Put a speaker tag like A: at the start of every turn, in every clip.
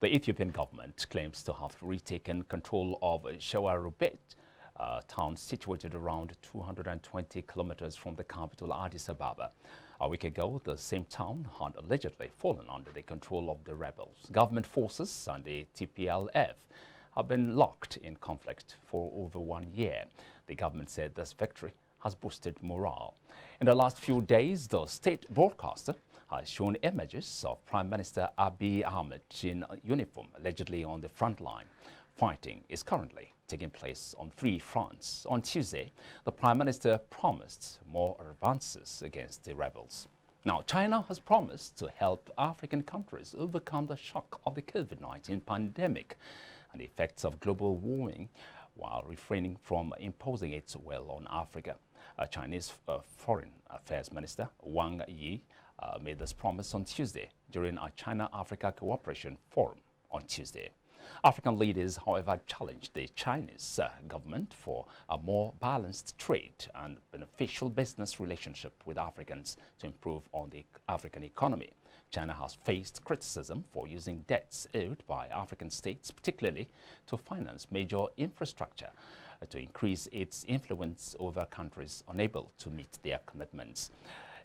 A: The Ethiopian government claims to have retaken control of Shawarubet, a town situated around 220 kilometers from the capital Addis Ababa. A week ago, the same town had allegedly fallen under the control of the rebels. Government forces and the TPLF have been locked in conflict for over 1 year. The government said this victory has boosted morale. In the last few days, the state broadcaster has shown images of Prime Minister Abiy Ahmed in uniform, allegedly on the front line. Fighting is currently taking place on 3 fronts. On Tuesday, the Prime Minister promised more advances against the rebels. Now, China has promised to help African countries overcome the shock of the COVID-19 pandemic and the effects of global warming while refraining from imposing its will on Africa. Chinese Foreign Affairs Minister Wang Yi made this promise on Tuesday during a China-Africa Cooperation Forum on Tuesday. African leaders, however, challenged the Chinese government for a more balanced trade and beneficial business relationship with Africans to improve on the African economy. China has faced criticism for using debts owed by African states, particularly to finance major infrastructure, to increase its influence over countries unable to meet their commitments.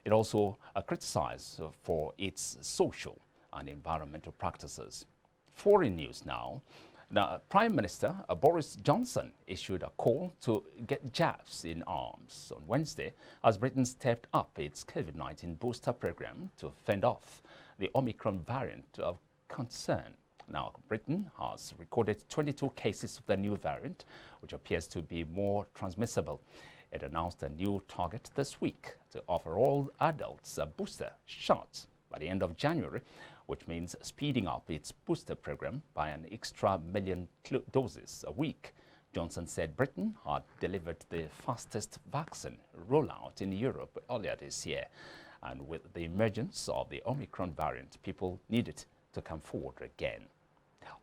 A: It also criticized for its social and environmental practices. Foreign news now. Now, Prime Minister Boris Johnson issued a call to get jabs in arms on Wednesday as Britain stepped up its COVID-19 booster program to fend off the Omicron variant of concern. Now, Britain has recorded 22 cases of the new variant, which appears to be more transmissible. It announced a new target this week to offer all adults a booster shot by the end of January, which means speeding up its booster program by an extra million doses a week. Johnson said Britain had delivered the fastest vaccine rollout in Europe earlier this year. And with the emergence of the Omicron variant, people needed to come forward again.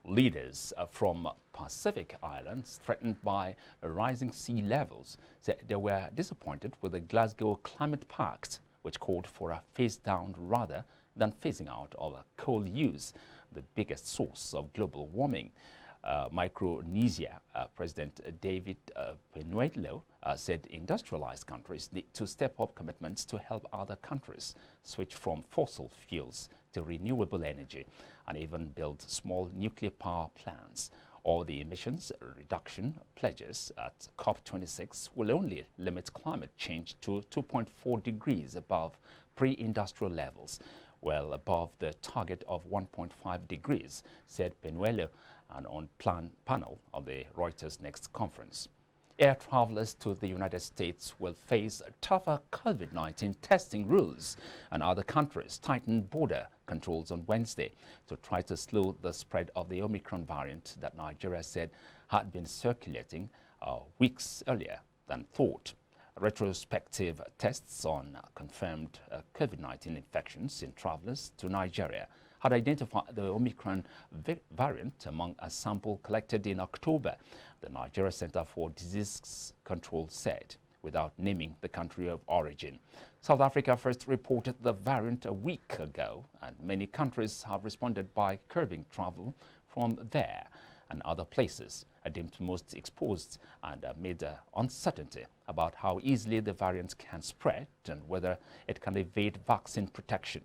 A: Leaders from Pacific Islands threatened by rising sea levels said they were disappointed with the Glasgow climate pact, which called for a phase down rather than phasing out of coal use, the biggest source of global warming. Micronesia President David Penuelo said industrialized countries need to step up commitments to help other countries switch from fossil fuels to renewable energy and even build small nuclear power plants. All the emissions reduction pledges at COP26 will only limit climate change to 2.4 degrees above pre-industrial levels, well above the target of 1.5 degrees, said Penuelo, and on panel of the Reuters Next conference. Air travelers to the United States will face tougher COVID-19 testing rules, and other countries tightened border controls on Wednesday to try to slow the spread of the Omicron variant that Nigeria said had been circulating weeks earlier than thought. Retrospective tests on confirmed COVID-19 infections in travelers to Nigeria had identified the Omicron variant among a sample collected in October, the Nigeria Center for Disease Control said, without naming the country of origin. South Africa first reported the variant a week ago, and many countries have responded by curbing travel from there and other places deemed most exposed, and amid uncertainty about how easily the variant can spread and whether it can evade vaccine protection.